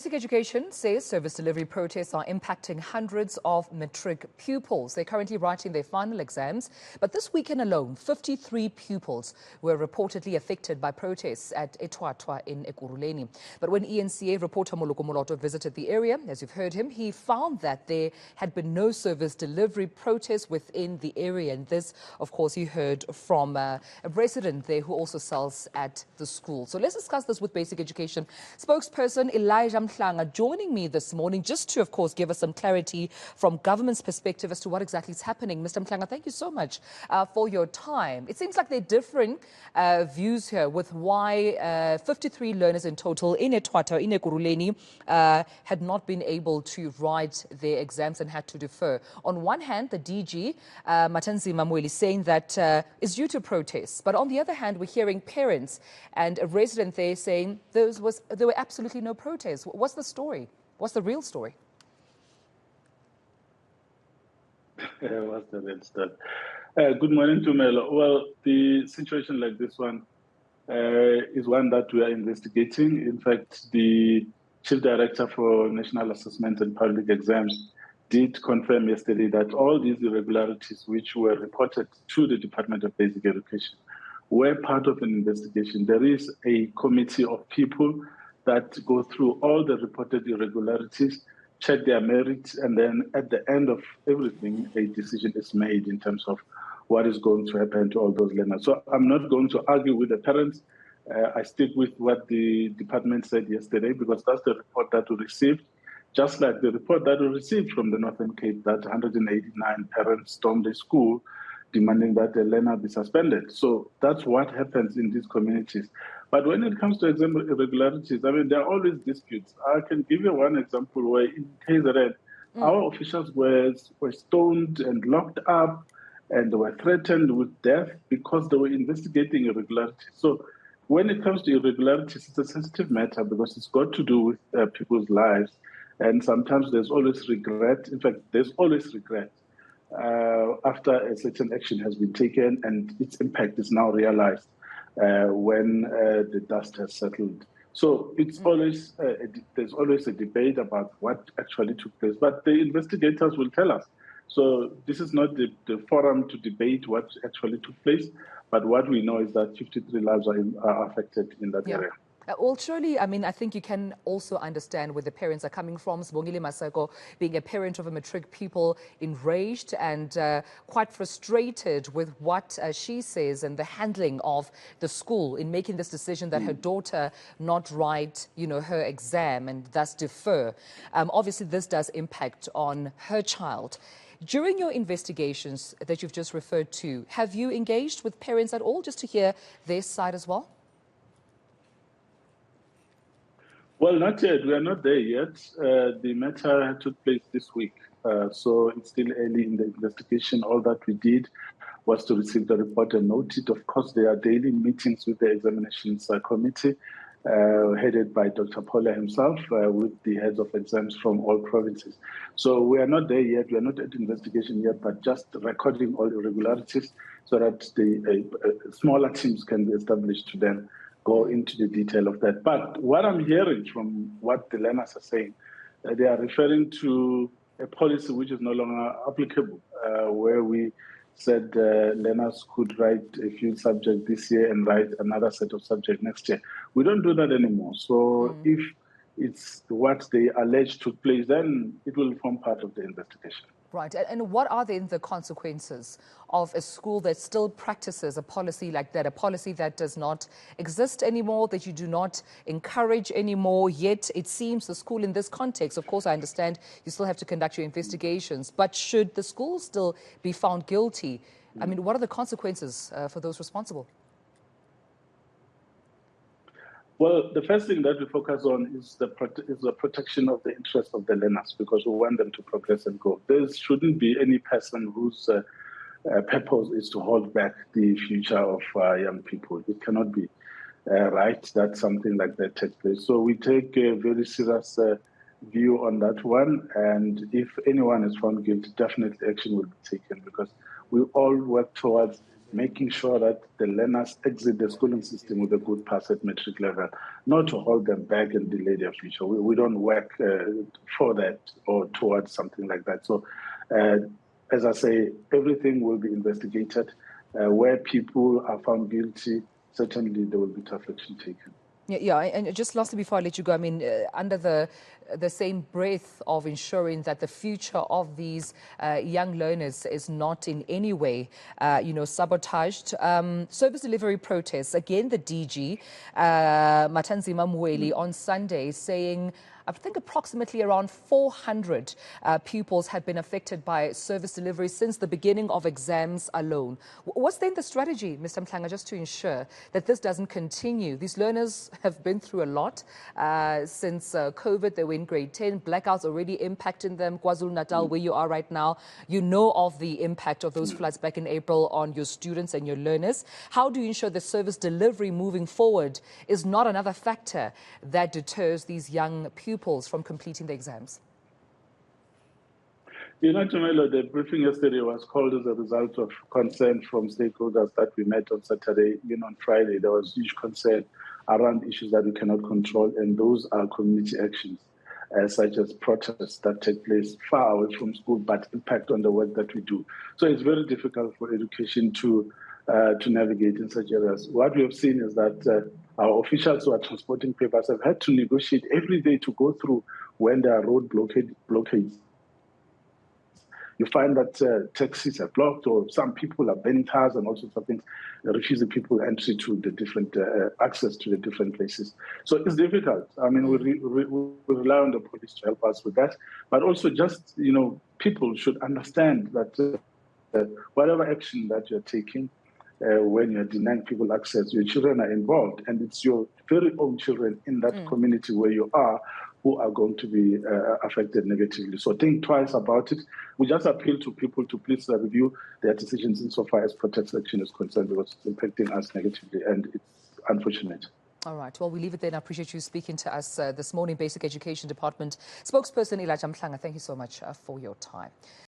Basic Education says service delivery protests are impacting hundreds of matric pupils. They're currently writing their final exams, but this weekend alone, 53 pupils were reportedly affected by protests at eThwathwa in Ekurhuleni. But when eNCA reporter Moloko Moloto visited the area, as you've heard him, he found that there had been no service delivery protests within the area. And this, of course, he heard from a resident there who also sells at the school. So let's discuss this with Basic Education spokesperson Elijah Mhlanga joining me this morning just to, of course, give us some clarity from government's perspective as to what exactly is happening. Mr. Mhlanga, thank you so much for your time. It seems like there are different views here with why 53 learners in total in eThwathwa, in Ekurhuleni, had not been able to write their exams and had to defer. On one hand, the DG, Matanzima Mweli, saying that is due to protests. But on the other hand, we're hearing parents and a resident there saying there were absolutely no protests. What's the story? What's the real story? What's the real story? Good morning to Melo. Well, the situation like this one is one that we are investigating. In fact, the Chief Director for National Assessment and Public Exams did confirm yesterday that all these irregularities which were reported to the Department of Basic Education were part of an investigation. There is a committee of people that go through all the reported irregularities, check their merits, and then at the end of everything, a decision is made in terms of what is going to happen to all those learners. So I'm not going to argue with the parents. I stick with what the department said yesterday because that's the report that we received, just like the report that we received from the Northern Cape that 189 parents stormed the school demanding that the learner be suspended. So that's what happens in these communities. But when it comes to exam irregularities, I mean, there are always disputes. I can give you one example where in KZN, our officials were stoned and locked up and they were threatened with death because they were investigating irregularities. So when it comes to irregularities, it's a sensitive matter because it's got to do with people's lives. And sometimes there's always regret. In fact, there's always regret after a certain action has been taken and its impact is now realized when the dust has settled. So it's always there's always a debate about what actually took place, but the investigators will tell us. So this is not the forum to debate what actually took place, but what we know is that 53 lives are affected in that area. Well, surely, I mean, I think you can also understand where the parents are coming from. Sibongile Maseko, being a parent of a matric pupil, enraged and quite frustrated with what she says and the handling of the school in making this decision that her daughter not write, her exam and thus defer. Obviously, this does impact on her child. During your investigations that you've just referred to, have you engaged with parents at all just to hear their side as well? Well, not yet. We are not there yet. The matter took place this week, so it's still early in the investigation. All that we did was to receive the report and note it. Of course, there are daily meetings with the examinations committee, headed by Dr. Paula himself, with the heads of exams from all provinces. So we are not there yet. We are not at investigation yet, but just recording all irregularities so that the smaller teams can be established to then go into the detail of that. But what I'm hearing from what the learners are saying, they are referring to a policy which is no longer applicable, where we said learners could write a few subjects this year and write another set of subjects next year. We don't do that anymore. So if it's what they allege took place, then it will form part of the investigation. Right. And what are then the consequences of a school that still practices a policy like that, a policy that does not exist anymore, that you do not encourage anymore, yet it seems the school in this context, of course, I understand you still have to conduct your investigations, but should the school still be found guilty, I mean, what are the consequences for those responsible? Well, the first thing that we focus on is the protection of the interests of the learners because we want them to progress and go. There shouldn't be any person whose purpose is to hold back the future of young people. It cannot be right that something like that takes place. So we take a very serious view on that one. And if anyone is found guilty, definitely action will be taken because we all work towards making sure that the learners exit the schooling system with a good pass at matric level, not to hold them back and delay their future. We don't work for that or towards something like that. So, as I say, everything will be investigated. Where people are found guilty, certainly there will be tough action taken. Yeah, and just lastly, before I let you go, I mean, under the same breath of ensuring that the future of these young learners is not in any way, sabotaged, service delivery protests, again, the DG, Matanzima Mweli, on Sunday saying, I think approximately around 400 pupils had been affected by service delivery since the beginning of exams alone. What's then the strategy, Mr. Mhlanga, just to ensure that this doesn't continue? These learners have been through a lot since COVID. They were in grade 10. Blackouts already impacting them. KwaZulu-Natal, where you are right now, you know of the impact of those floods back in April on your students and your learners. How do you ensure the service delivery moving forward is not another factor that deters these young pupils from completing the exams? Tumelo, the briefing yesterday was called as a result of concern from stakeholders that we met on Saturday. On Friday, there was huge concern around issues that we cannot control, and those are community actions, such as protests that take place far away from school but impact on the work that we do. So it's very difficult for education to navigate in such areas. What we have seen is that our officials who are transporting papers have had to negotiate every day to go through when there are road blockades. You find that taxis are blocked, or some people are burning cars and all sorts of things, refusing people entry to the different access to the different places. So it's difficult. I mean, we rely on the police to help us with that, but also just people should understand that whatever action that you're taking, when you're denying people access, your children are involved, and it's your very own children in that community where you are who are going to be affected negatively. So think twice about it. We just appeal to people to please review their decisions insofar as protest action is concerned, because it's impacting us negatively, and it's unfortunate. All right. Well, we leave it there. I appreciate you speaking to us this morning. Basic Education Department Spokesperson Elijah Mhlanga, thank you so much for your time.